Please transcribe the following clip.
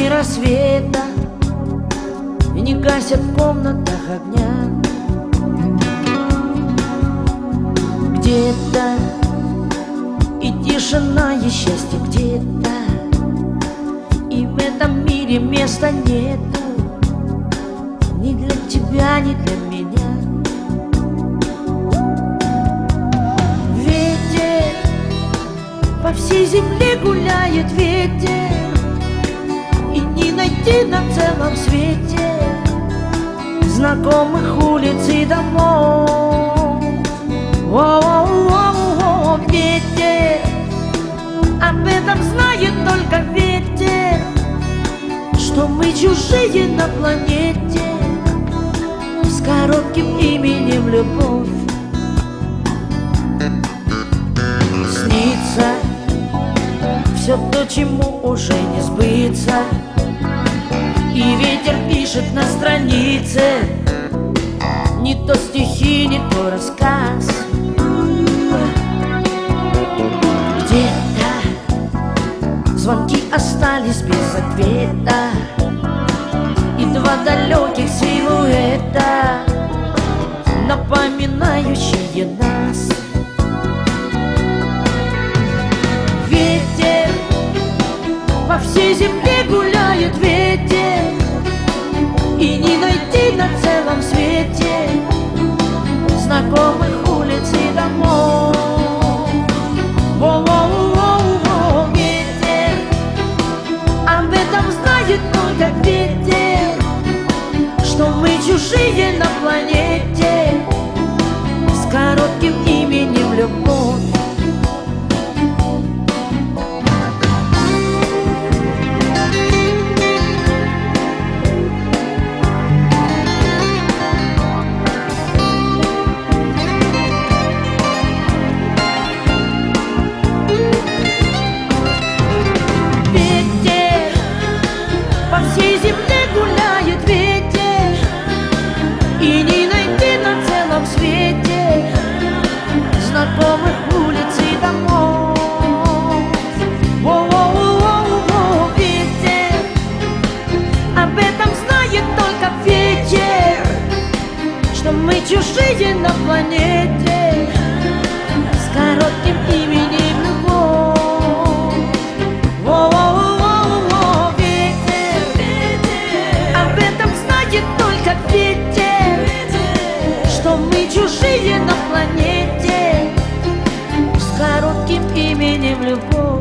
Ни рассвета, и не гасят в комнатах огня. Где-то и тишина, и счастье где-то, и в этом мире места нету ни для тебя, ни для меня. Ветер по всей земле гуляет, ветер, и не найти на целом свете знакомых улиц и домов. О-о-о-о-о, ветер, об этом знает только ветер, что мы чужие на планете с коротким именем любовь. Снится все то, чему уже не сбыться, и ветер пишет на странице не то стихи, не то рассказ. Где-то звонки остались без ответа, и два далеких силуэта, напоминающие нас. Ветер по всей земле гуляет, ветер, и не найти на целом свете знакомых улиц и домов. О-о-о-о-о, ветер, об этом знает только ветер, что мы чужие на планете с коротким именем любовь. По всей земле гуляет ветер, и не найти на целом свете знакомых улиц и домов. О-о-о-о-о, ветер, об этом знает только ветер, что мы чужие на планете с коротким именем любовь. Ветер, что мы чужие на планете с коротким именем любовь.